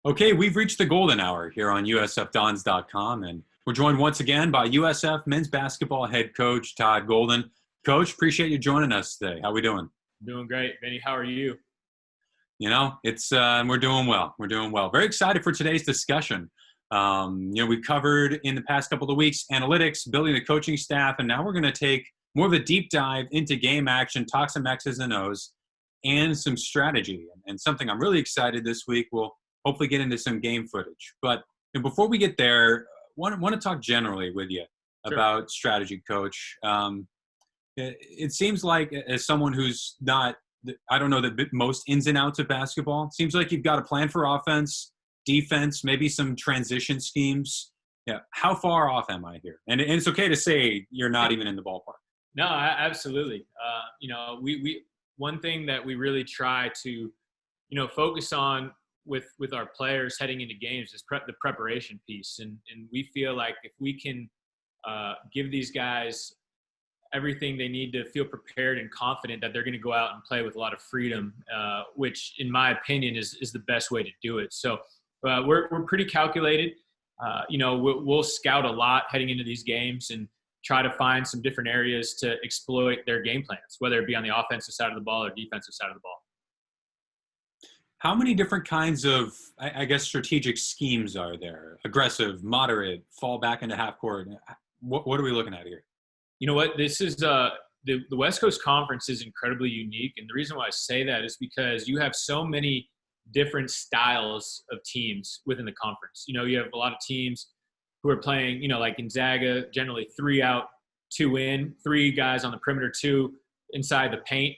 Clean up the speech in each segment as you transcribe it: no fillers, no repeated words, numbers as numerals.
Okay, we've reached the golden hour here on USFDons.com, and we're joined once again by USF men's basketball head coach Todd Golden. Coach, appreciate you joining us today. How we doing? Doing great, Benny. How are you? It's we're doing well. We're doing well. Very excited for today's discussion. We covered in the past couple of weeks analytics, building the coaching staff, and now we're going to take more of a deep dive into game action, talk some X's and O's, and some strategy. And something I'm really excited this week. We'll hopefully get into some game footage. But before we get there, want to talk generally with you Sure. about strategy, Coach. It seems like, as someone who's not, I don't know the most ins and outs of basketball, it seems like you've got a plan for offense, defense, maybe some transition schemes. Yeah, how far off am I here? And it's okay to say you're not even in the ballpark. No, absolutely. We one thing that we really try to, focus on with our players heading into games is the preparation piece, and we feel like if we can give these guys everything they need to feel prepared and confident that they're going to go out and play with a lot of freedom, which in my opinion is the best way to do it. So we're pretty calculated. We'll scout a lot heading into these games and try to find some different areas to exploit their game plans, whether it be on the offensive side of the ball or defensive side of the ball. How many different kinds of, I guess, strategic schemes are there? Aggressive, moderate, fall back into half court. What are we looking at here? You know what? This is the West Coast Conference is incredibly unique. And the reason why I say that is because you have so many different styles of teams within the conference. You have a lot of teams who are playing, like Gonzaga, generally 3 out, 2 in, 3 guys on the perimeter, 2 inside the paint,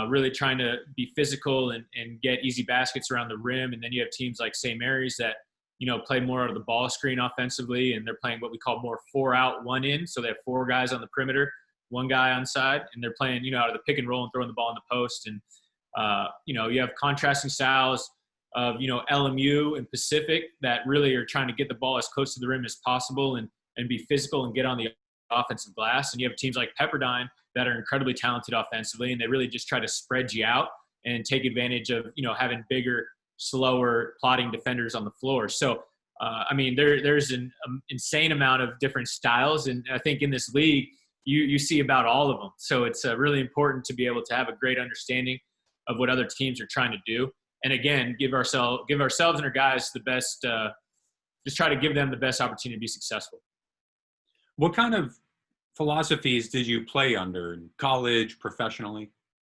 really trying to be physical and get easy baskets around the rim. And then you have teams like St. Mary's that, play more out of the ball screen offensively, and they're playing what we call more 4 out, 1 in. So they have 4 guys on the perimeter, 1 guy on side, and they're playing, out of the pick and roll and throwing the ball in the post. And, you have contrasting styles of, LMU and Pacific that really are trying to get the ball as close to the rim as possible and be physical and get on the offensive glass. And you have teams like Pepperdine that are incredibly talented offensively, and they really just try to spread you out and take advantage of, having bigger, slower, plotting defenders on the floor. So, there's an insane amount of different styles. And I think in this league, you see about all of them. So it's really important to be able to have a great understanding of what other teams are trying to do. And again, give ourselves and our guys the best, just try to give them the best opportunity to be successful. What kind of philosophies did you play under in college, professionally?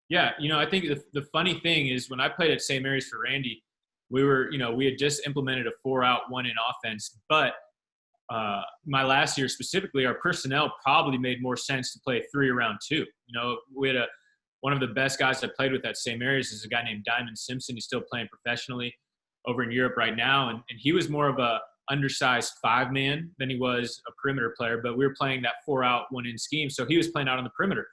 Yeah, I think the funny thing is when I played at St. Mary's for Randy, we had just implemented a 4 out, 1 in offense. But my last year specifically, our personnel probably made more sense to play 3 around 2. We had one of the best guys I played with at St. Mary's is a guy named Diamond Simpson. He's still playing professionally over in Europe right now. And he was more of a undersized 5-man than he was a perimeter player. But we were playing that 4 out, 1 in scheme. So he was playing out on the perimeter.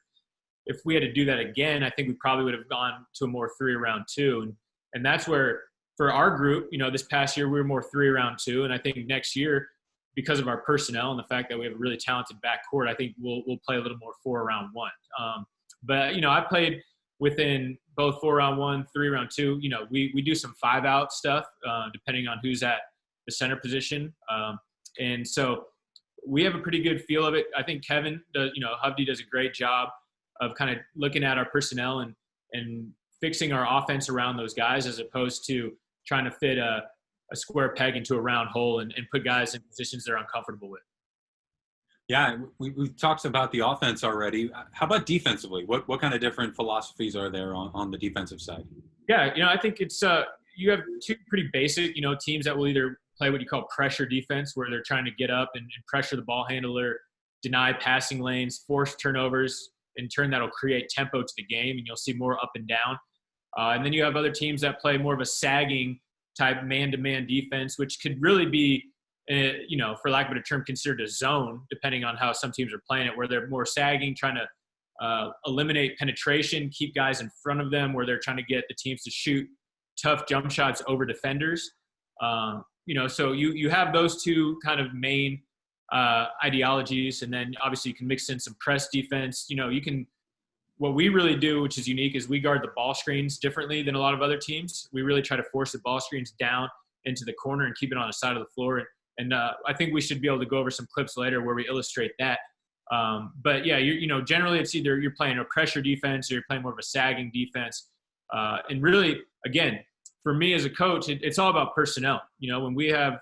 If we had to do that again, I think we probably would have gone to a more 3 around 2. And that's where, for our group, this past year, we were more 3 around 2. And I think next year, because of our personnel and the fact that we have a really talented backcourt, I think we'll play a little more 4 around 1. But I played within both 4 around 1, 3 around 2. We do some 5 out stuff, depending on who's at the center position. And so we have a pretty good feel of it. I think Kevin does, Hovde does a great job of kind of looking at our personnel and fixing our offense around those guys, as opposed to trying to fit a square peg into a round hole and put guys in positions they're uncomfortable with. Yeah, we've talked about the offense already. How about defensively? What kind of different philosophies are there on the defensive side? Yeah, I think it's you have 2 pretty basic, teams that will either play what you call pressure defense, where they're trying to get up and pressure the ball handler, deny passing lanes, force turnovers. In turn, that'll create tempo to the game, and you'll see more up and down. And then you have other teams that play more of a sagging type man-to-man defense, which could really be, for lack of a better term, considered a zone, depending on how some teams are playing it, where they're more sagging, trying to eliminate penetration, keep guys in front of them, where they're trying to get the teams to shoot tough jump shots over defenders. So you have those 2 kind of main ideologies, and then obviously you can mix in some press defense. What we really do, which is unique, is we guard the ball screens differently than a lot of other teams. We really try to force the ball screens down into the corner and keep it on the side of the floor. And I think we should be able to go over some clips later where we illustrate that. But yeah, generally it's either you're playing a pressure defense or you're playing more of a sagging defense. And really, again, for me as a coach, it's all about personnel. When we have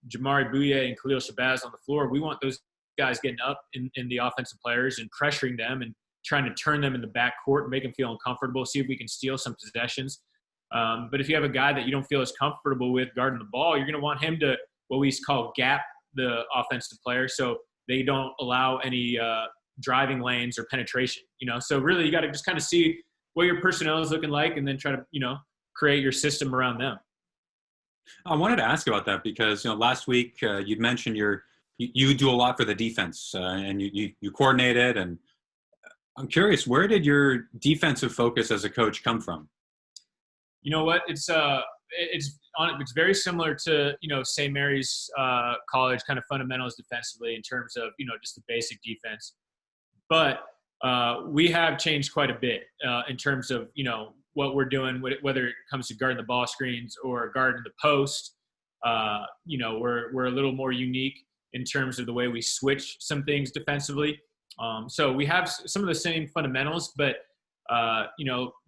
Jamari Bouye and Khalil Shabazz on the floor, we want those guys getting up in the offensive players and pressuring them and trying to turn them in the backcourt and make them feel uncomfortable, see if we can steal some possessions. But if you have a guy that you don't feel as comfortable with guarding the ball, you're going to want him to what we call gap the offensive player so they don't allow any driving lanes or penetration. So really you got to just kind of see what your personnel is looking like and then try to, create your system around them. I wanted to ask about that because, last week you'd mentioned you do a lot for the defense and you coordinate it. And I'm curious, where did your defensive focus as a coach come from? You know what? It's very similar to, St. Mary's College kind of fundamentals defensively in terms of, just the basic defense. But we have changed quite a bit in terms of, what we're doing, whether it comes to guarding the ball screens or guarding the post. We're a little more unique in terms of the way we switch some things defensively. So we have some of the same fundamentals, but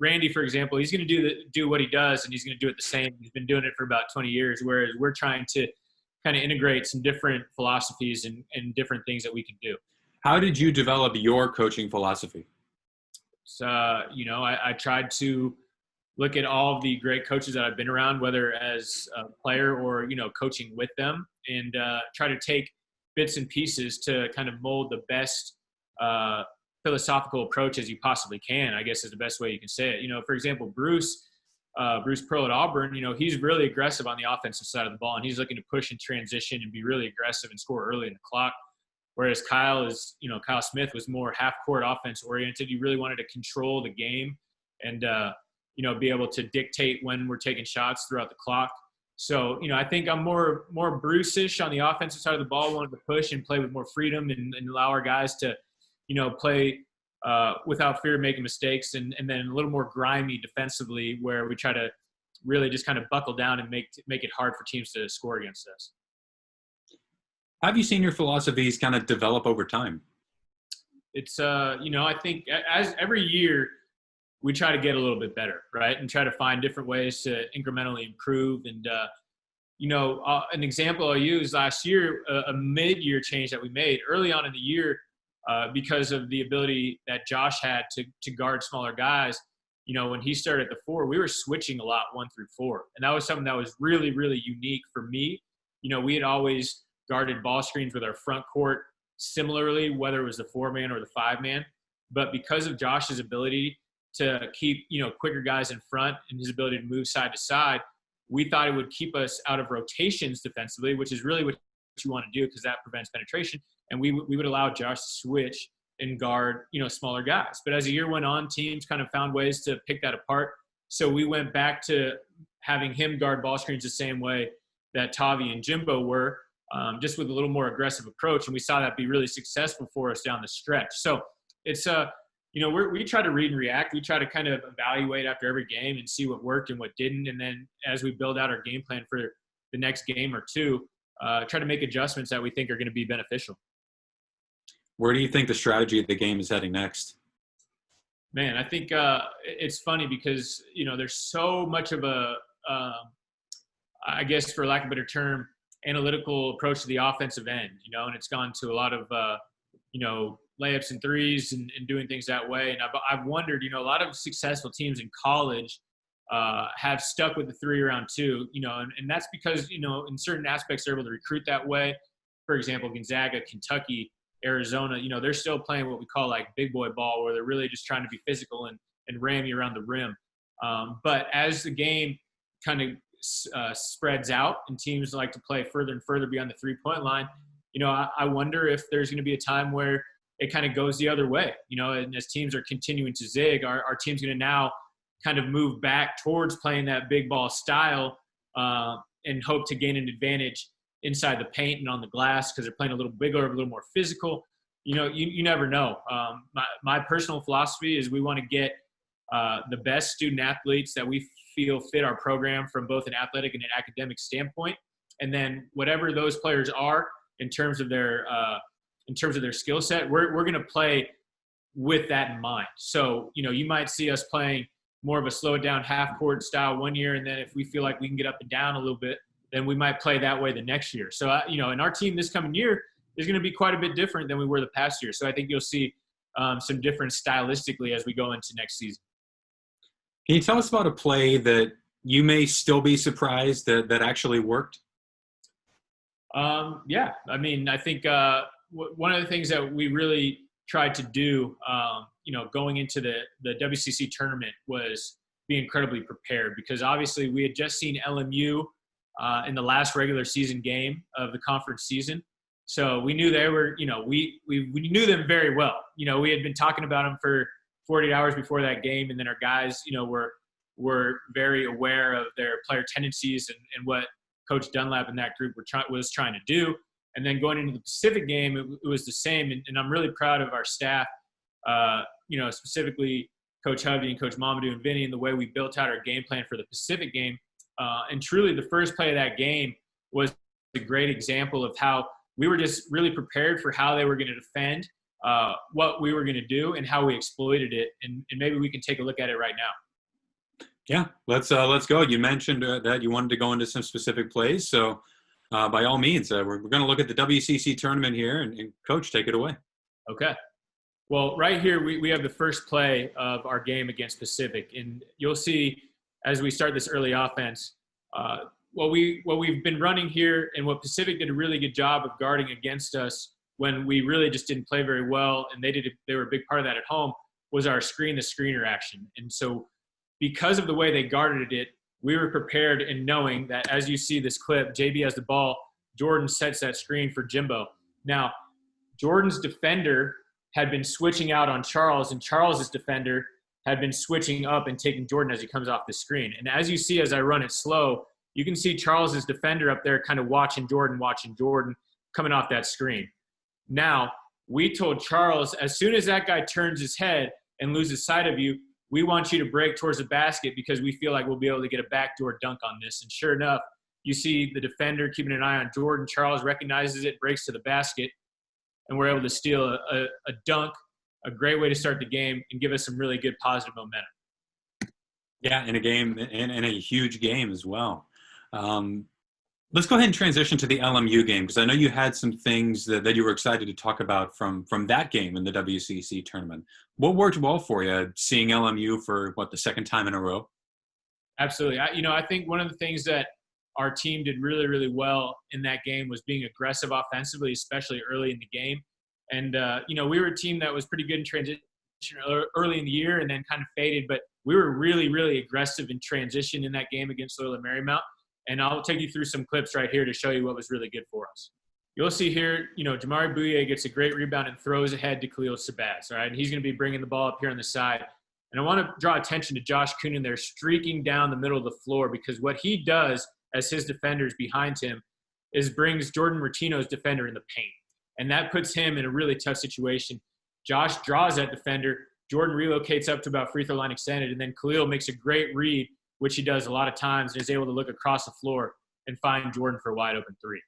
Randy, for example, he's going to do what he does, and he's going to do it the same. He's been doing it for about 20 years, whereas we're trying to kind of integrate some different philosophies and different things that we can do. How did you develop your coaching philosophy? So, I tried to look at all of the great coaches that I've been around, whether as a player or, coaching with them, and try to take bits and pieces to kind of mold the best philosophical approach as you possibly can, I guess is the best way you can say it. For example, Bruce Pearl at Auburn, he's really aggressive on the offensive side of the ball, and he's looking to push and transition and be really aggressive and score early in the clock. Whereas Kyle Smith was more half-court offense-oriented. He really wanted to control the game and, be able to dictate when we're taking shots throughout the clock. So, I think I'm more Bruce-ish on the offensive side of the ball, wanted to push and play with more freedom and allow our guys to, play without fear of making mistakes, and then a little more grimy defensively where we try to really just kind of buckle down and make it hard for teams to score against us. Have you seen your philosophies kind of develop over time? It's, I think as every year we try to get a little bit better, right? And try to find different ways to incrementally improve. And, an example I'll use last year, a mid-year change that we made early on in the year because of the ability that Josh had to guard smaller guys. When he started at the 4, we were switching a lot 1 through 4. And that was something that was really, really unique for me. We had always guarded ball screens with our front court similarly, whether it was the 4-man or the 5-man. But because of Josh's ability to keep, quicker guys in front and his ability to move side to side, we thought it would keep us out of rotations defensively, which is really what you want to do because that prevents penetration. And we would allow Josh to switch and guard, smaller guys. But as the year went on, teams kind of found ways to pick that apart. So we went back to having him guard ball screens the same way that Tavi and Jimbo were, just with a little more aggressive approach. And we saw that be really successful for us down the stretch. So it's, we try to read and react. We try to kind of evaluate after every game and see what worked and what didn't. And then as we build out our game plan for the next game or two, try to make adjustments that we think are going to be beneficial. Where do you think the strategy of the game is heading next? Man, I think it's funny because, there's so much of a, I guess for lack of a better term, analytical approach to the offensive end, and it's gone to a lot of, layups and threes and doing things that way. And I've wondered, a lot of successful teams in college have stuck with the 3 around 2, and that's because, in certain aspects they're able to recruit that way. For example, Gonzaga, Kentucky, Arizona, they're still playing what we call like big boy ball, where they're really just trying to be physical and ram you around the rim. But as the game kind of spreads out and teams like to play further and further beyond the 3-point line, I wonder if there's going to be a time where it kind of goes the other way, and as teams are continuing to zig, our team's going to now kind of move back towards playing that big ball style and hope to gain an advantage inside the paint and on the glass because they're playing a little bigger, a little more physical. You never know. My personal philosophy is we want to get the best student athletes that we feel fit our program from both an athletic and an academic standpoint. And then whatever those players are in terms of their skill set, we're going to play with that in mind. So, you might see us playing more of a slow it down half court style one year. And then if we feel like we can get up and down a little bit, then we might play that way the next year. So, and our team this coming year is going to be quite a bit different than we were the past year. So I think you'll see some difference stylistically as we go into next season. Can you tell us about a play that you may still be surprised that actually worked? Yeah. I mean, I think one of the things that we really tried to do, going into the WCC tournament was be incredibly prepared, because obviously we had just seen LMU in the last regular season game of the conference season. So we knew they were, we knew them very well. We had been talking about them for 48 hours before that game. And then our guys, were very aware of their player tendencies and what Coach Dunlap and that group was trying to do. And then going into the Pacific game, it was the same. And I'm really proud of our staff, specifically Coach Hovey and Coach Mamadou and Vinny, and the way we built out our game plan for the Pacific game. And truly the first play of that game was a great example of how we were just really prepared for how they were going to defend, what we were going to do, and how we exploited it. And maybe we can take a look at it right now. Yeah, let's go. You mentioned that you wanted to go into some specific plays. So by all means, we're going to look at the WCC tournament here, and Coach, take it away. Okay. Well, right here, we have the first play of our game against Pacific. And you'll see as we start this early offense, what we've been running here and what Pacific did a really good job of guarding against us when we really just didn't play very well, and they were a big part of that at home, was our screener action. And so because of the way they guarded it, we were prepared in knowing that as you see this clip, JB has the ball, Jordan sets that screen for Jimbo. Now, Jordan's defender had been switching out on Charles, and Charles's defender had been switching up and taking Jordan as he comes off the screen. And as you see, as I run it slow, you can see Charles's defender up there kind of watching Jordan coming off that screen. Now, we told Charles, as soon as that guy turns his head and loses sight of you, we want you to break towards the basket because we feel like we'll be able to get a backdoor dunk on this. And sure enough, you see the defender keeping an eye on Jordan. Charles recognizes it, breaks to the basket, and we're able to steal a dunk, a great way to start the game and give us some really good positive momentum. Yeah, in a game, in a huge game as well. Let's go ahead and transition to the LMU game, because I know you had some things that you were excited to talk about from that game in the WCC tournament. What worked well for you, seeing LMU for, the second time in a row? Absolutely. I think one of the things that our team did really, really well in that game was being aggressive offensively, especially early in the game. And, we were a team that was pretty good in transition early in the year and then kind of faded, but we were really, really aggressive in transition in that game against Loyola Marymount. And I'll take you through some clips right here to show you what was really good for us. You'll see here, Jamari Bouye gets a great rebound and throws ahead to Khalil Sabaz, all right? And he's going to be bringing the ball up here on the side. And I want to draw attention to Josh Coonan there streaking down the middle of the floor, because what he does as his defenders behind him is brings Jordan Martino's defender in the paint. And that puts him in a really tough situation. Josh draws that defender. Jordan relocates up to about free throw line extended, and then Khalil makes a great read, which he does a lot of times, and is able to look across the floor and find Jordan for a wide open three.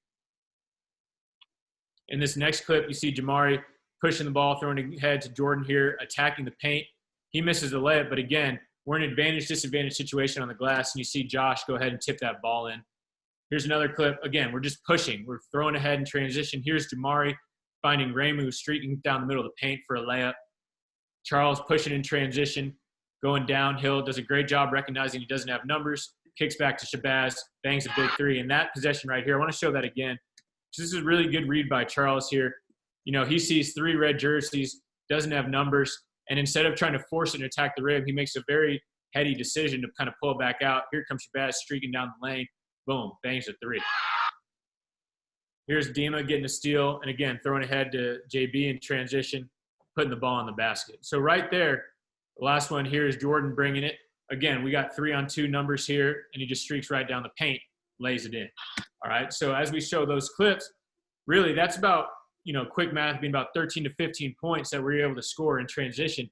In this next clip, you see Jamari pushing the ball, throwing ahead to Jordan here, attacking the paint. He misses the layup, but again, we're in an advantage-disadvantage situation on the glass, and you see Josh go ahead and tip that ball in. Here's another clip. Again, we're just pushing. We're throwing ahead in transition. Here's Jamari finding Ramu streaking down the middle of the paint for a layup. Charles pushing in transition, going downhill, does a great job recognizing he doesn't have numbers, kicks back to Shabazz, bangs a big three. And that possession right here, I want to show that again. This is a really good read by Charles here. He sees 3 red jerseys, doesn't have numbers, and instead of trying to force it and attack the rim, he makes a very heady decision to kind of pull back out. Here comes Shabazz streaking down the lane. Boom, bangs a 3. Here's Dima getting a steal, and again, throwing ahead to JB in transition, putting the ball in the basket. So right there, the last one here is Jordan bringing it. Again, we got 3-on-2 numbers here, and he just streaks right down the paint, lays it in. All right, so as we show those clips, really that's about, quick math being about 13 to 15 points that we're able to score in transition.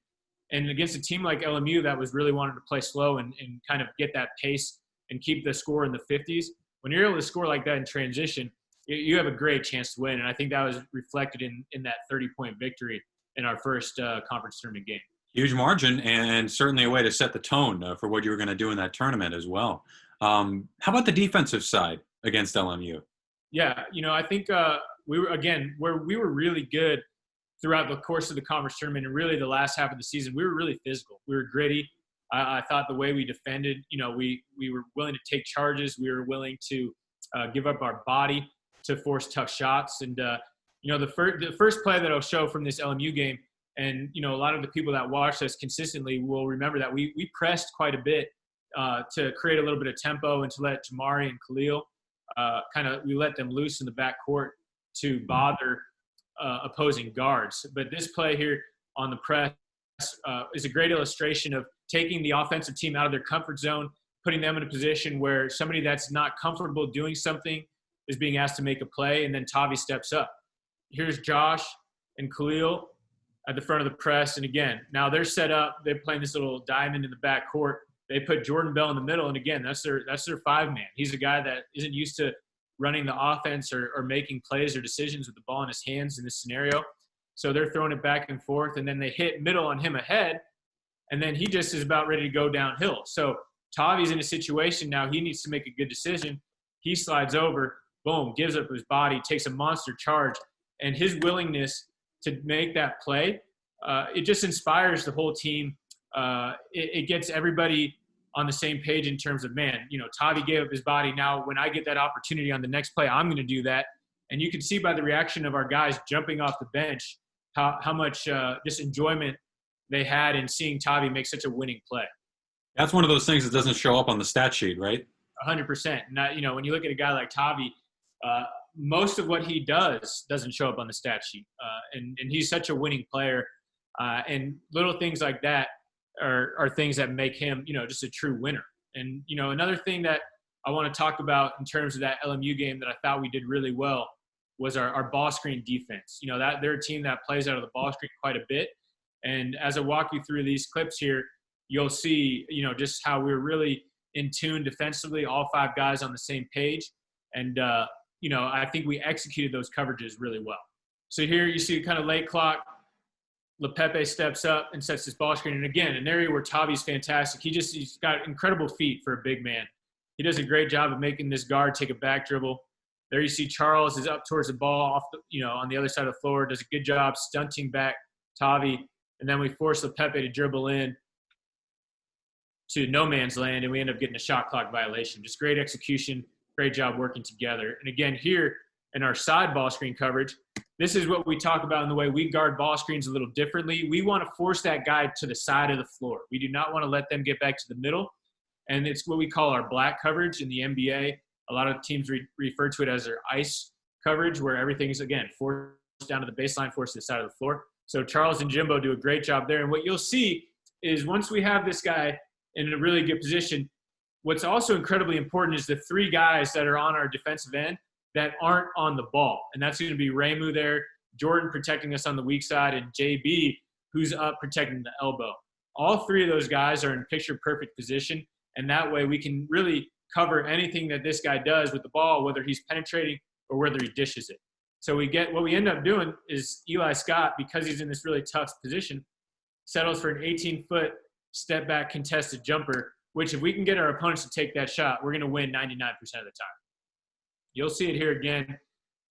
And against a team like LMU that was really wanting to play slow and kind of get that pace and keep the score in the 50s, when you're able to score like that in transition, you have a great chance to win. And I think that was reflected in that 30-point victory in our first conference tournament game. Huge margin, and certainly a way to set the tone for what you were going to do in that tournament as well. How about the defensive side against LMU? Yeah, I think we were really good throughout the course of the conference tournament and really the last half of the season. We were really physical. We were gritty. I thought the way we defended, we were willing to take charges. We were willing to give up our body to force tough shots. And, the first play that I'll show from this LMU game, and, a lot of the people that watched us consistently will remember that we pressed quite a bit to create a little bit of tempo and to let Jamari and Khalil we let them loose in the backcourt to bother opposing guards. But this play here on the press is a great illustration of taking the offensive team out of their comfort zone, putting them in a position where somebody that's not comfortable doing something is being asked to make a play, and then Tavi steps up. Here's Josh and Khalil at the front of the press, and again, now they're set up. They're playing this little diamond in the backcourt. They put Jordan Bell in the middle, and again, that's their 5-man. He's a guy that isn't used to running the offense or making plays or decisions with the ball in his hands in this scenario. So they're throwing it back and forth, and then they hit middle on him ahead, and then he just is about ready to go downhill. So Tavi's in a situation now he needs to make a good decision. He slides over, boom, gives up his body, takes a monster charge, and his willingness to make that play, it just inspires the whole team. It gets everybody on the same page in terms of, man, Tavi gave up his body. Now, when I get that opportunity on the next play, I'm going to do that. And you can see by the reaction of our guys jumping off the bench how much just enjoyment they had in seeing Tavi make such a winning play. That's one of those things that doesn't show up on the stat sheet, right? 100%. And when you look at a guy like Tavi, most of what he does doesn't show up on the stat sheet. And he's such a winning player. And little things like that are things that make him, just a true winner. And, another thing that I want to talk about in terms of that LMU game that I thought we did really well was our ball screen defense. That they're a team that plays out of the ball screen quite a bit. And as I walk you through these clips here, you'll see, just how we're really in tune defensively, all 5 guys on the same page. And, I think we executed those coverages really well. So here you see kind of late clock. LePepe steps up and sets this ball screen. And again, an area where Tavi's fantastic. He's got incredible feet for a big man. He does a great job of making this guard take a back dribble. There you see Charles is up towards the ball on the other side of the floor, does a good job stunting back Tavi. And then we force LePepe to dribble in to no man's land, and we end up getting a shot clock violation. Just great execution, great job working together. And again, here in our side ball screen coverage, this is what we talk about in the way we guard ball screens a little differently. We want to force that guy to the side of the floor. We do not want to let them get back to the middle. And it's what we call our black coverage in the NBA. A lot of teams refer to it as their ice coverage, where everything is, again, forced down to the baseline, forced to the side of the floor. So Charles and Jimbo do a great job there. And what you'll see is once we have this guy in a really good position, what's also incredibly important is the 3 guys that are on our defensive end that aren't on the ball. And that's going to be Ramu there, Jordan protecting us on the weak side, and JB, who's up protecting the elbow. All 3 of those guys are in picture-perfect position, and that way we can really cover anything that this guy does with the ball, whether he's penetrating or whether he dishes it. So what we end up doing is Eli Scott, because he's in this really tough position, settles for an 18-foot step-back contested jumper, which if we can get our opponents to take that shot, we're going to win 99% of the time. You'll see it here again.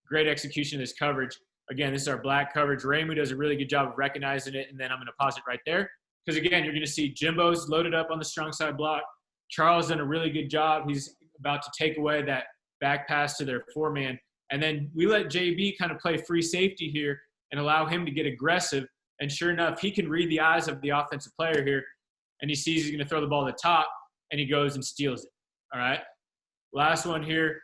Great execution of this coverage. Again, this is our black coverage. Ramu does a really good job of recognizing it, and then I'm going to pause it right there. Because, again, you're going to see Jimbo's loaded up on the strong side block. Charles done a really good job. He's about to take away that back pass to their 4-man. And then we let JB kind of play free safety here and allow him to get aggressive. And sure enough, he can read the eyes of the offensive player here, and he sees he's going to throw the ball to the top, and he goes and steals it. All right? Last one here.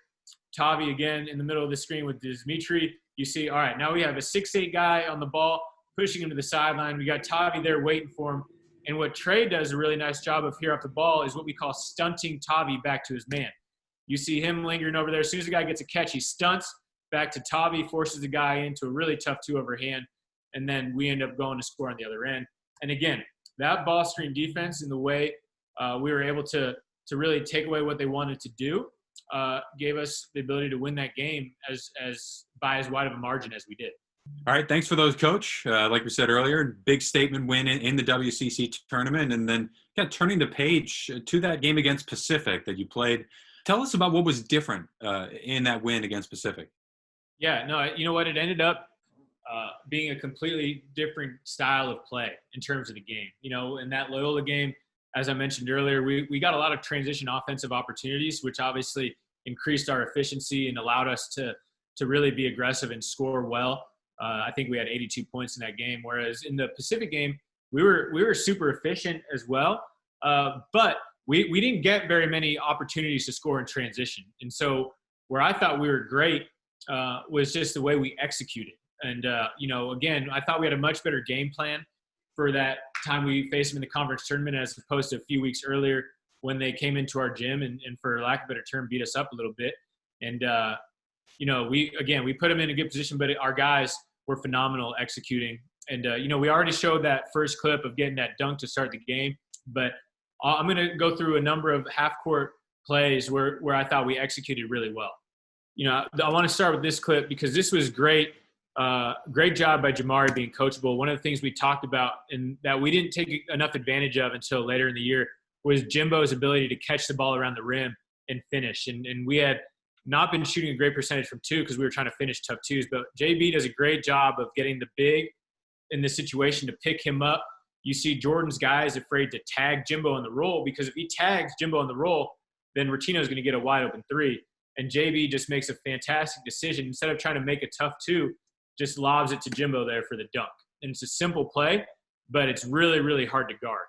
Tavi again in the middle of the screen with Dimitri. You see, all right, now we have a 6'8" guy on the ball pushing him to the sideline. We got Tavi there waiting for him. And what Trey does a really nice job of here off the ball is what we call stunting Tavi back to his man. You see him lingering over there. As soon as the guy gets a catch, he stunts back to Tavi, forces the guy into a really tough 2 overhand, and then we end up going to score on the other end. And again, that ball screen defense and the way we were able to really take away what they wanted to do gave us the ability to win that game as by as wide of a margin as we did. All right, thanks for those, Coach. Like we said earlier, big statement win in the WCC tournament, and then turning the page to that game against Pacific that you played. Tell us about what was different in that win against Pacific. Yeah, no, you know what? It ended up being a completely different style of play in terms of the game. You know, in that Loyola game, as I mentioned earlier, we got a lot of transition offensive opportunities, which obviously increased our efficiency and allowed us to really be aggressive and score well. I think we had 82 points in that game, whereas in the Pacific game, we were super efficient as well, but we didn't get very many opportunities to score in transition. And so where I thought we were great was just the way we executed. And, you know, again, I thought we had a much better game plan for that time we faced them in the conference tournament as opposed to a few weeks earlier when they came into our gym and for lack of a better term, beat us up a little bit. And, you know, we put them in a good position, but our guys were phenomenal executing. And, you know, we already showed that first clip of getting that dunk to start the game, but I'm going to go through a number of half-court plays where I thought we executed really well. You know, I want to start with this clip because this was great. Great job by Jamari being coachable. One of the things we talked about and that we didn't take enough advantage of until later in the year was Jimbo's ability to catch the ball around the rim and finish. And we had not been shooting a great percentage from two because we were trying to finish tough twos. But JB does a great job of getting the big in this situation to pick him up. You see Jordan's guys afraid to tag Jimbo on the roll because if he tags Jimbo on the roll, then Ratino's going to get a wide open three. And JB just makes a fantastic decision. Instead of trying to make a tough two, just lobs it to Jimbo there for the dunk. And it's a simple play, but it's really, really hard to guard.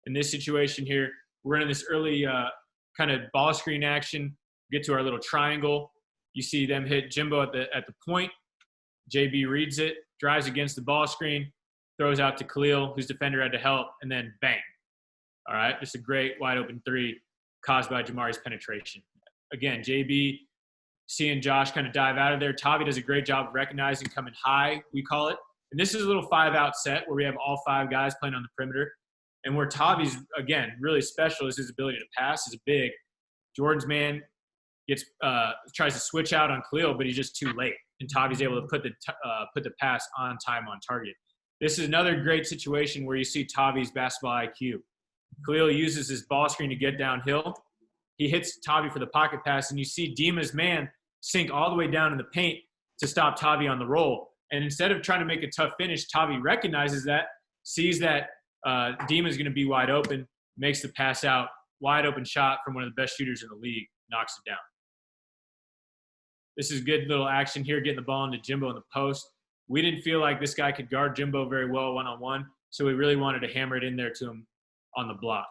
In this situation here, we're in this early kind of ball screen action, get to our little triangle. You see them hit Jimbo at the point. JB reads it, drives against the ball screen, throws out to Khalil, whose defender had to help, and then bang. All right, just a great wide open three caused by Jamari's penetration. Again, JB seeing Josh kind of dive out of there. Tavi does a great job of recognizing coming high, we call it. And this is a little 5-out set where we have all 5 guys playing on the perimeter. And where Tavi's, again, really special is his ability to pass as a big. Jordan's man tries to switch out on Khalil, but he's just too late. And Tavi's able to put the pass on time, on target. This is another great situation where you see Tavi's basketball IQ. Khalil uses his ball screen to get downhill. He hits Tavi for the pocket pass, and you see Dima's man sink all the way down in the paint to stop Tavi on the roll. And instead of trying to make a tough finish, Tavi recognizes that, sees that Dima's going to be wide open, makes the pass out, wide open shot from one of the best shooters in the league, knocks it down. This is good little action here, getting the ball into Jimbo in the post. We didn't feel like this guy could guard Jimbo very well one-on-one, so we really wanted to hammer it in there to him on the block.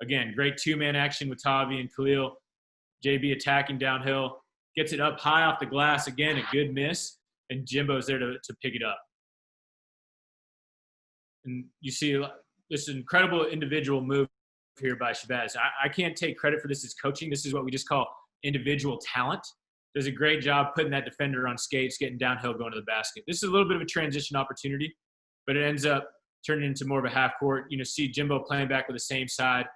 Again, great two-man action with Tavi and Khalil. JB attacking downhill, gets it up high off the glass. Again, a good miss, and Jimbo's there to pick it up. And you see this incredible individual move here by Shabazz. I can't take credit for this as coaching. This is what we just call individual talent. Does a great job putting that defender on skates, getting downhill, going to the basket. This is a little bit of a transition opportunity, but it ends up turning into more of a half court. You know, see Jimbo playing back with the same side.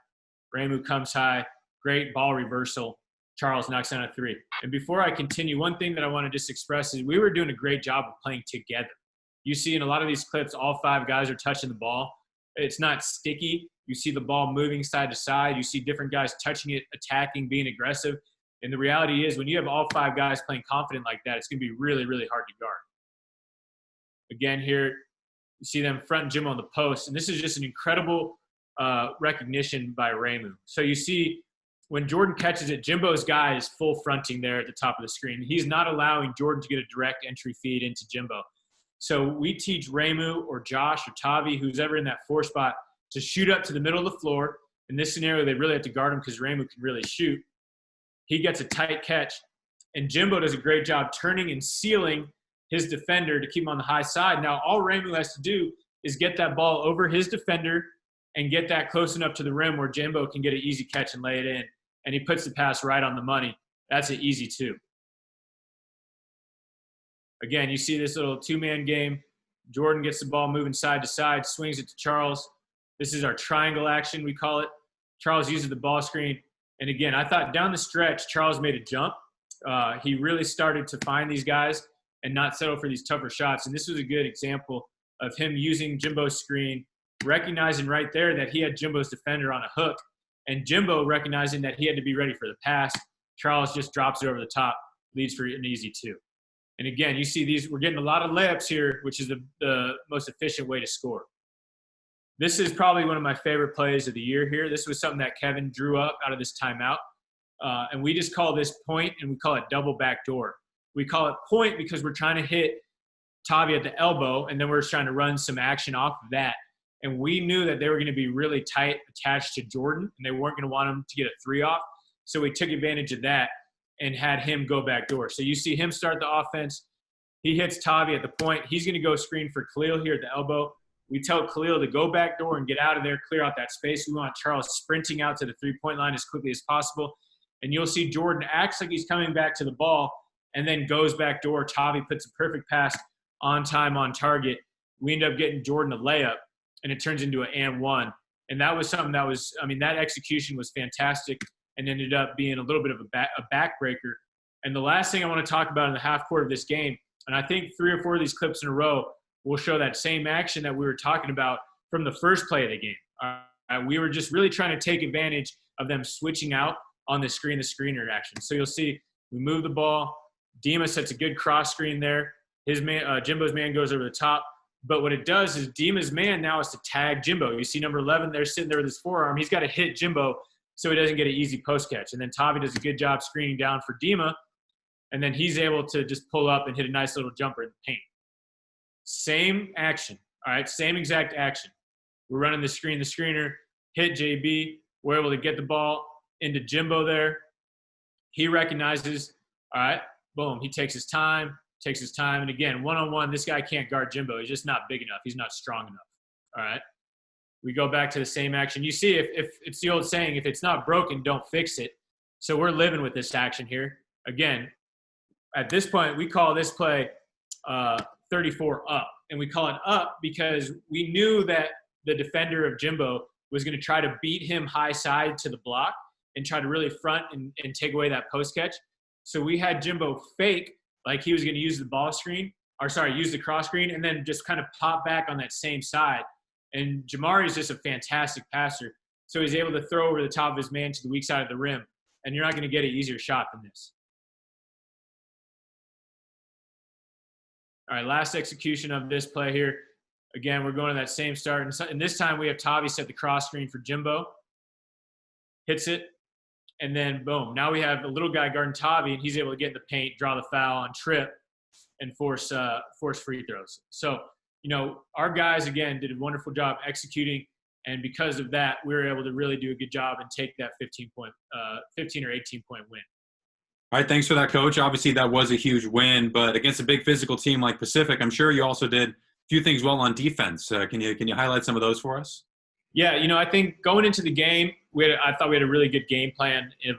Ramu comes high. Great ball reversal. Charles knocks down a three. And before I continue, one thing that I want to just express is we were doing a great job of playing together. You see in a lot of these clips, all 5 guys are touching the ball. It's not sticky. You see the ball moving side to side. You see different guys touching it, attacking, being aggressive. And the reality is when you have all 5 guys playing confident like that, it's going to be really, really hard to guard. Again here, you see them fronting Jimbo on the post. And this is just an incredible recognition by Ramu. So you see when Jordan catches it, Jimbo's guy is full fronting there at the top of the screen. He's not allowing Jordan to get a direct entry feed into Jimbo. So we teach Ramu or Josh or Tavi, who's ever in that 4 spot, to shoot up to the middle of the floor. In this scenario, they really have to guard him because Ramu can really shoot. He gets a tight catch, and Jimbo does a great job turning and sealing his defender to keep him on the high side. Now, all Ramu has to do is get that ball over his defender and get that close enough to the rim where Jimbo can get an easy catch and lay it in, and he puts the pass right on the money. That's an easy 2. Again, you see this little 2-man game. Jordan gets the ball moving side to side, swings it to Charles. This is our triangle action, we call it. Charles uses the ball screen. And again, I thought down the stretch, Charles made a jump. He really started to find these guys and not settle for these tougher shots. And this was a good example of him using Jimbo's screen, recognizing right there that he had Jimbo's defender on a hook, and Jimbo recognizing that he had to be ready for the pass. Charles just drops it over the top, leads for an easy 2. And again, you see these, we're getting a lot of layups here, which is the most efficient way to score. This is probably one of my favorite plays of the year here. This was something that Kevin drew up out of this timeout. And we just call this point, and we call it double backdoor. We call it point because we're trying to hit Tavi at the elbow, and then we're trying to run some action off of that. And we knew that they were going to be really tight attached to Jordan, and they weren't going to want him to get a 3 off. So we took advantage of that and had him go backdoor. So you see him start the offense. He hits Tavi at the point. He's going to go screen for Khalil here at the elbow. We tell Khalil to go backdoor and get out of there, clear out that space. We want Charles sprinting out to the 3-point line as quickly as possible. And you'll see Jordan acts like he's coming back to the ball and then goes backdoor. Tavi puts a perfect pass on time, on target. We end up getting Jordan a layup, and it turns into an and 1. And that was something that was, I mean, that execution was fantastic and ended up being a little bit of a backbreaker. And the last thing I want to talk about in the half court of this game, and I think 3 or 4 of these clips in a row will show that same action that we were talking about from the first play of the game. We were just really trying to take advantage of them switching out on the screener action. So you'll see we move the ball. Dima sets a good cross screen there. His man, Jimbo's man goes over the top. But what it does is Dima's man now is to tag Jimbo. You see number 11 there sitting there with his forearm. He's got to hit Jimbo so he doesn't get an easy post catch. And then Tavi does a good job screening down for Dima. And then he's able to just pull up and hit a nice little jumper in the paint. Same action, all right? Same exact action. We're running the screener, hit JB. We're able to get the ball into Jimbo there. He recognizes, all right, boom. He takes his time. And again, one-on-one, this guy can't guard Jimbo. He's just not big enough. He's not strong enough, all right? We go back to the same action. You see, if it's the old saying, if it's not broken, don't fix it. So we're living with this action here. Again, at this point, we call this play 34 up. And we call it up because we knew that the defender of Jimbo was going to try to beat him high side to the block and try to really front and take away that post catch. So we had Jimbo fake like he was going to use the use the cross screen and then just kind of pop back on that same side. And Jamari is just a fantastic passer. So he's able to throw over the top of his man to the weak side of the rim. And you're not going to get an easier shot than this. All right, last execution of this play here. Again, we're going to that same start. And this time we have Tavi set the cross screen for Jimbo. Hits it. And then, boom, now we have a little guy guarding Tavi, and he's able to get in the paint, draw the foul on trip, and force free throws. So, our guys, again, did a wonderful job executing. And because of that, we were able to really do a good job and take that 15 or 18-point win. All right, thanks for that, Coach. Obviously, that was a huge win, but against a big physical team like Pacific, I'm sure you also did a few things well on defense. Can you highlight some of those for us? Yeah, I think going into the game, I thought we had a really good game plan of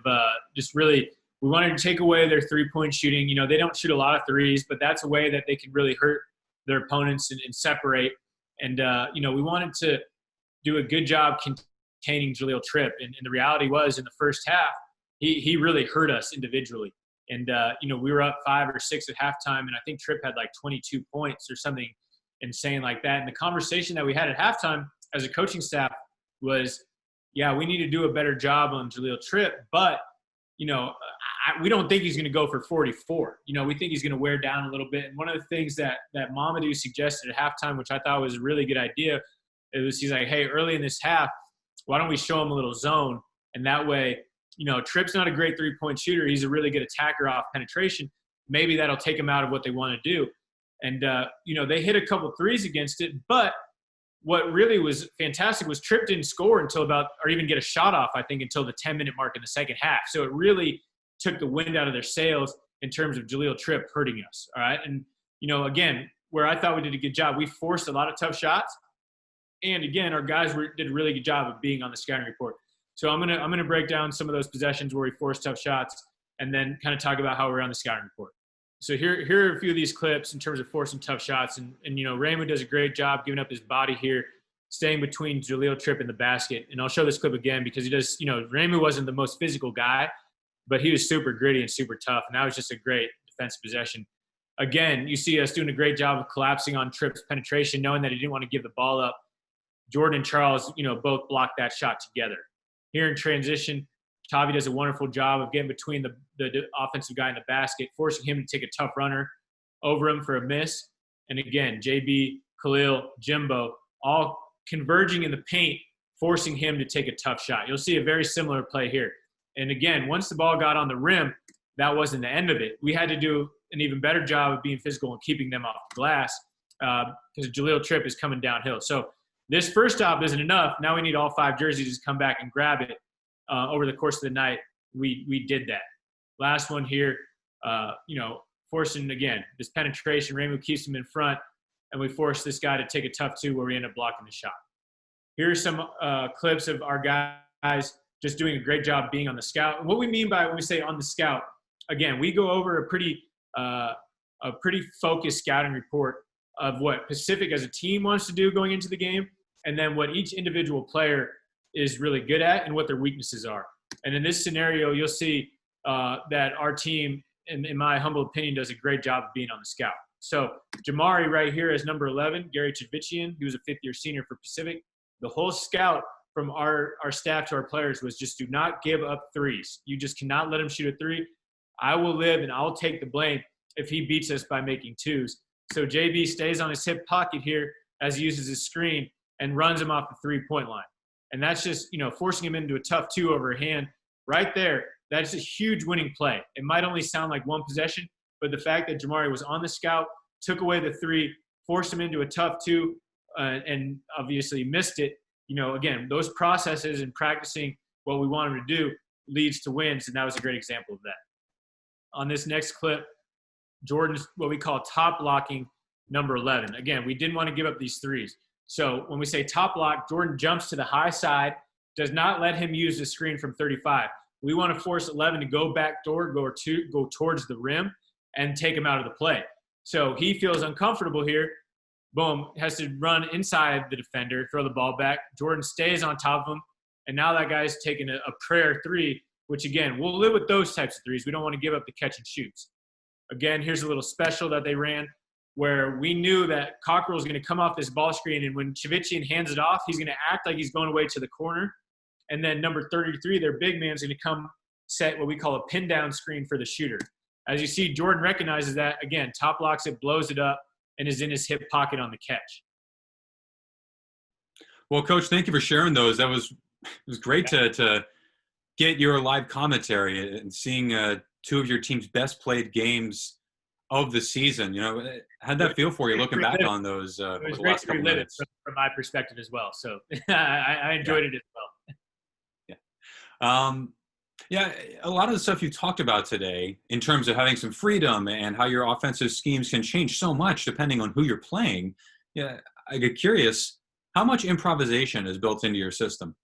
we wanted to take away their three-point shooting. They don't shoot a lot of threes, but that's a way that they can really hurt their opponents and separate. And, we wanted to do a good job containing Jaleel Tripp. And the reality was in the first half, he really hurt us individually. And, we were up 5 or 6 at halftime, and I think Tripp had like 22 points or something insane like that. And the conversation that we had at halftime as a coaching staff was, yeah, we need to do a better job on Jaleel Tripp, but, we don't think he's going to go for 44. We think he's going to wear down a little bit. And one of the things that Mamadou suggested at halftime, which I thought was a really good idea, he's like, hey, early in this half, why don't we show him a little zone? And that way, Tripp's not a great three-point shooter. He's a really good attacker off penetration. Maybe that'll take him out of what they want to do. And, they hit a couple threes against it. But what really was fantastic was Tripp didn't score or even get a shot off, I think, until the 10-minute mark in the second half. So it really took the wind out of their sails in terms of Jaleel Tripp hurting us. All right. And, again, where I thought we did a good job, we forced a lot of tough shots. And, again, our guys did a really good job of being on the scouting report. So I'm gonna break down some of those possessions where we forced tough shots and then kind of talk about how we're on the scouting report. So here are a few of these clips in terms of forcing tough shots. And Raymond does a great job giving up his body here. staying between Jaleel Tripp and the basket. And I'll show this clip again because he does, Raymond wasn't the most physical guy, but he was super gritty and super tough. And that was just a great defensive possession. Again, you see us doing a great job of collapsing on Tripp's penetration, knowing that he didn't want to give the ball up. Jordan and Charles, both blocked that shot together. Here in transition, Tavi does a wonderful job of getting between the offensive guy in the basket, forcing him to take a tough runner over him for a miss. And again, JB, Khalil, Jimbo, all converging in the paint, forcing him to take a tough shot. You'll see a very similar play here. And again, once the ball got on the rim, that wasn't the end of it. We had to do an even better job of being physical and keeping them off the glass because Jaleel Tripp is coming downhill. So this first stop isn't enough. Now we need all 5 jerseys to come back and grab it. Over the course of the night, we did that. Last one here, forcing, again, this penetration. Raymond keeps him in front, and we force this guy to take a tough 2 where we end up blocking the shot. Here's some clips of our guys just doing a great job being on the scout. And what we mean by when we say on the scout, again, we go over a pretty focused scouting report of what Pacific as a team wants to do going into the game, and then what each individual player is really good at and what their weaknesses are. And in this scenario, you'll see that our team, in my humble opinion, does a great job of being on the scout. So Jamari right here is number 11, Gary Chavician. He was a 5th-year senior for Pacific. The whole scout from our staff to our players was just do not give up threes. You just cannot let him shoot a 3. I will live and I'll take the blame if he beats us by making 2s. So JB stays on his hip pocket here as he uses his screen and runs him off the 3-point line. And that's just, forcing him into a tough 2 over a hand right there. That's a huge winning play. It might only sound like one possession, but the fact that Jamari was on the scout, took away the 3, forced him into a tough 2, and obviously missed it. Again, those processes and practicing what we want him to do leads to wins, and that was a great example of that. On this next clip, Jordan's what we call top blocking number 11. Again, we didn't want to give up these 3s. So when we say top block, Jordan jumps to the high side, does not let him use the screen from 35. We want to force 11 to go back door, go towards the rim, and take him out of the play. So he feels uncomfortable here. Boom, has to run inside the defender, throw the ball back. Jordan stays on top of him, and now that guy's taking a prayer 3, which, again, we'll live with those types of 3s. We don't want to give up the catch and shoots. Again, here's a little special that they ran where we knew that Cockrell was going to come off this ball screen, and when Chavician hands it off, he's going to act like he's going away to the corner. And then number 33, their big man, is going to come set what we call a pin down screen for the shooter. As you see, Jordan recognizes that. Again, top blocks it, blows it up, and is in his hip pocket on the catch. Well, Coach, thank you for sharing those. It was great to get your live commentary and seeing 2 of your team's best played games of the season. How'd that feel for you looking back on those? It was great to relive it from my perspective as well. So I enjoyed it as well. Yeah, a lot of the stuff you talked about today in terms of having some freedom and how your offensive schemes can change so much depending on who you're playing. Yeah, I get curious, how much improvisation is built into your system?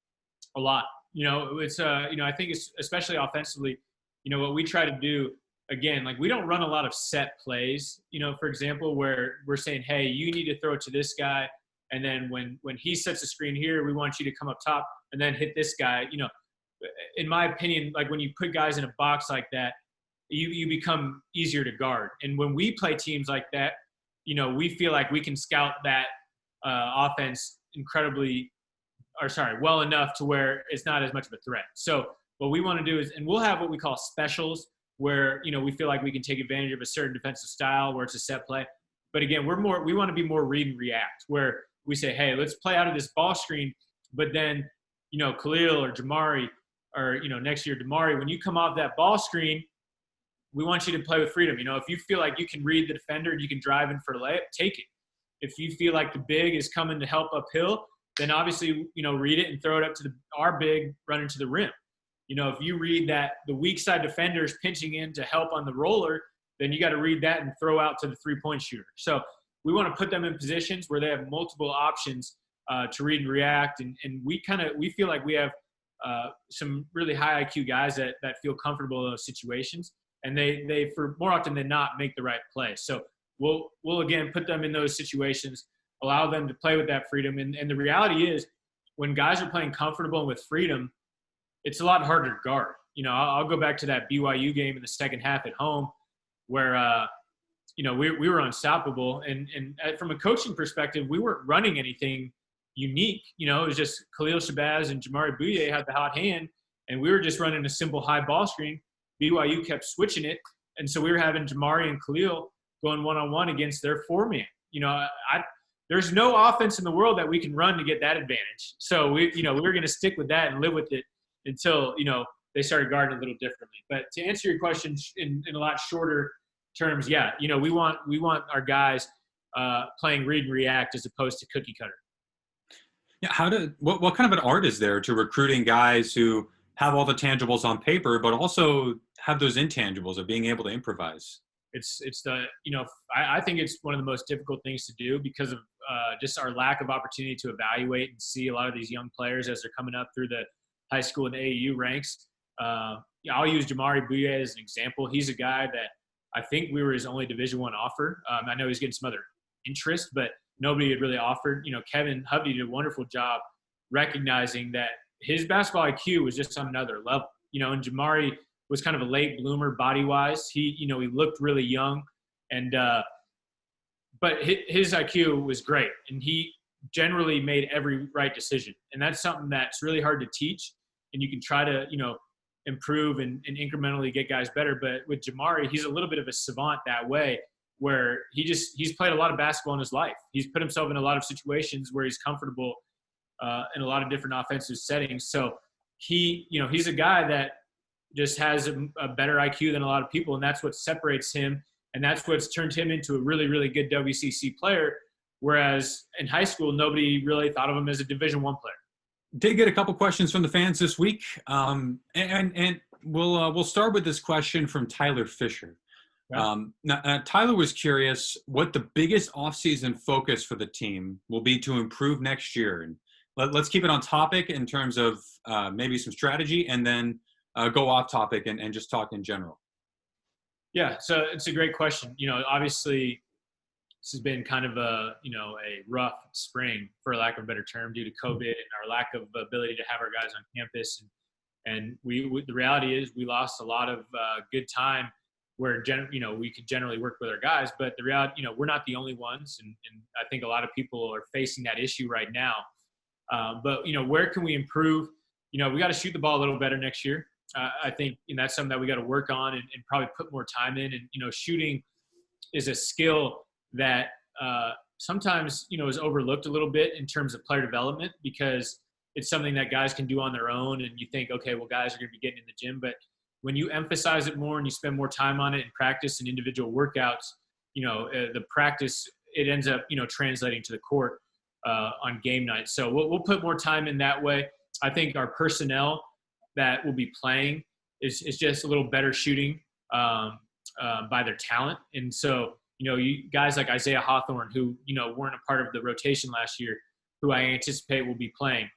A lot. It's I think it's especially offensively, what we try to do, again, like we don't run a lot of set plays, for example, where we're saying, hey, you need to throw it to this guy. And then when he sets a screen here, we want you to come up top and then hit this guy. In my opinion, like when you put guys in a box like that, you become easier to guard. And when we play teams like that, we feel like we can scout that offense well enough to where it's not as much of a threat. So what we want to do is, and we'll have what we call specials where, we feel like we can take advantage of a certain defensive style where it's a set play. But again, we want to be more read and react where we say, hey, let's play out of this ball screen. But then, Khalil or Jamari, or, next year, Damari, when you come off that ball screen, we want you to play with freedom. If you feel like you can read the defender and you can drive in for a layup, take it. If you feel like the big is coming to help uphill, then obviously, read it and throw it up to our big running to the rim. If you read that the weak side defender is pinching in to help on the roller, then you got to read that and throw out to the 3-point shooter. So we want to put them in positions where they have multiple options to read and react. And we feel like we have some really high IQ guys that feel comfortable in those situations, and they for more often than not make the right play. So we'll again put them in those situations allow them to play with that freedom. And the reality is, when guys are playing comfortable and with freedom, it's a lot harder to guard. I'll go back to that BYU game in the second half at home where, we were unstoppable. And from a coaching perspective, we weren't running anything unique. It was just Khalil Shabazz and Jamari Bouye had the hot hand, and we were just running a simple high ball screen. BYU kept switching it, and so we were having Jamari and Khalil going one-on-one against their four-man. There's no offense in the world that we can run to get that advantage. So we were going to stick with that and live with it until they started guarding a little differently. But to answer your question in a lot shorter terms, yeah, we want our guys playing read and react as opposed to cookie cutter. Yeah, what kind of an art is there to recruiting guys who have all the tangibles on paper, but also have those intangibles of being able to improvise? I think it's one of the most difficult things to do because of just our lack of opportunity to evaluate and see a lot of these young players as they're coming up through the high school and AAU ranks. I'll use Jamari Bouye as an example. He's a guy that I think we were his only Division I offer. I know he's getting some other interest, but nobody had really offered. Kevin Hovey did a wonderful job recognizing that his basketball IQ was just on another level. And Jamari was kind of a late bloomer body-wise. He looked really young, and but his IQ was great, and he generally made every right decision. And that's something that's really hard to teach, and you can try to improve and incrementally get guys better. But with Jamari, he's a little bit of a savant that way, where he's played a lot of basketball in his life. He's put himself in a lot of situations where he's comfortable in a lot of different offensive settings. So he's a guy that just has a better IQ than a lot of people, and that's what separates him, and that's what's turned him into a really, really good WCC player, whereas in high school, nobody really thought of him as a Division I player. Did get a couple questions from the fans this week, and we'll start with this question from Tyler Fisher. Now, Tyler was curious what the biggest offseason focus for the team will be to improve next year. And let's keep it on topic in terms of maybe some strategy, and then go off topic and just talk in general. Yeah, so it's a great question. Obviously this has been kind of a rough spring, for lack of a better term, due to COVID and our lack of ability to have our guys on campus. And the reality is we lost a lot of good time where we could generally work with our guys, but the reality, we're not the only ones, and I think a lot of people are facing that issue right now. But where can we improve? We got to shoot the ball a little better next year. I think that's something that we got to work on and probably put more time in. And shooting is a skill that sometimes is overlooked a little bit in terms of player development, because it's something that guys can do on their own, and you think, okay, well, guys are going to be getting in the gym, but when you emphasize it more and you spend more time on it in practice and individual workouts, the practice, it ends up translating to the court on game night. So we'll put more time in that way. I think our personnel that will be playing is just a little better shooting by their talent. And so, you guys like Isaiah Hawthorne, who, weren't a part of the rotation last year, who I anticipate will be playing.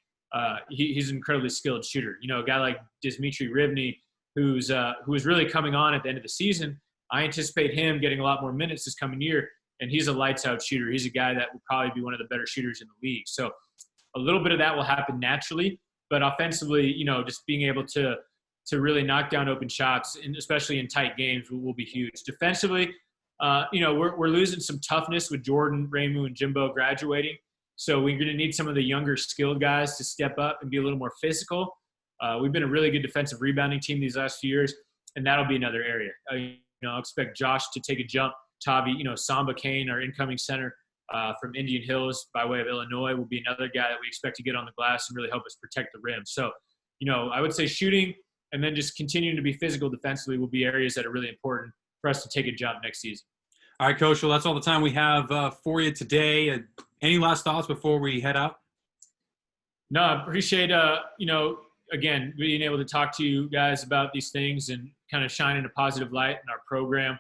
He's an incredibly skilled shooter. A guy like Dimitri Rivny, who is really coming on at the end of the season. I anticipate him getting a lot more minutes this coming year, and he's a lights-out shooter. He's a guy that will probably be one of the better shooters in the league. So a little bit of that will happen naturally, but offensively, just being able to really knock down open shots, and especially in tight games, will be huge. Defensively, we're losing some toughness with Jordan, Ramu, and Jimbo graduating. So we're going to need some of the younger skilled guys to step up and be a little more physical. We've been a really good defensive rebounding team these last few years, and that'll be another area. I expect Josh to take a jump. Tavi, Samba Kane, our incoming center from Indian Hills by way of Illinois, will be another guy that we expect to get on the glass and really help us protect the rim. So, I would say shooting and then just continuing to be physical defensively will be areas that are really important for us to take a jump next season. All right, Coach. Well, that's all the time we have for you today. Any last thoughts before we head out? No, I appreciate, again, being able to talk to you guys about these things and kind of shining a positive light in our program.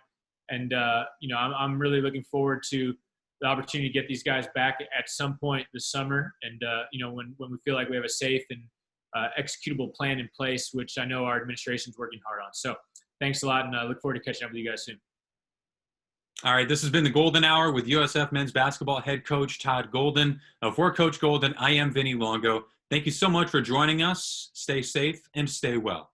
And, I'm really looking forward to the opportunity to get these guys back at some point this summer. And, when we feel like we have a safe and executable plan in place, which I know our administration is working hard on. So thanks a lot, and I look forward to catching up with you guys soon. All right, this has been the Golden Hour with USF men's basketball head coach Todd Golden. For Coach Golden, I am Vinny Longo. Thank you so much for joining us. Stay safe and stay well.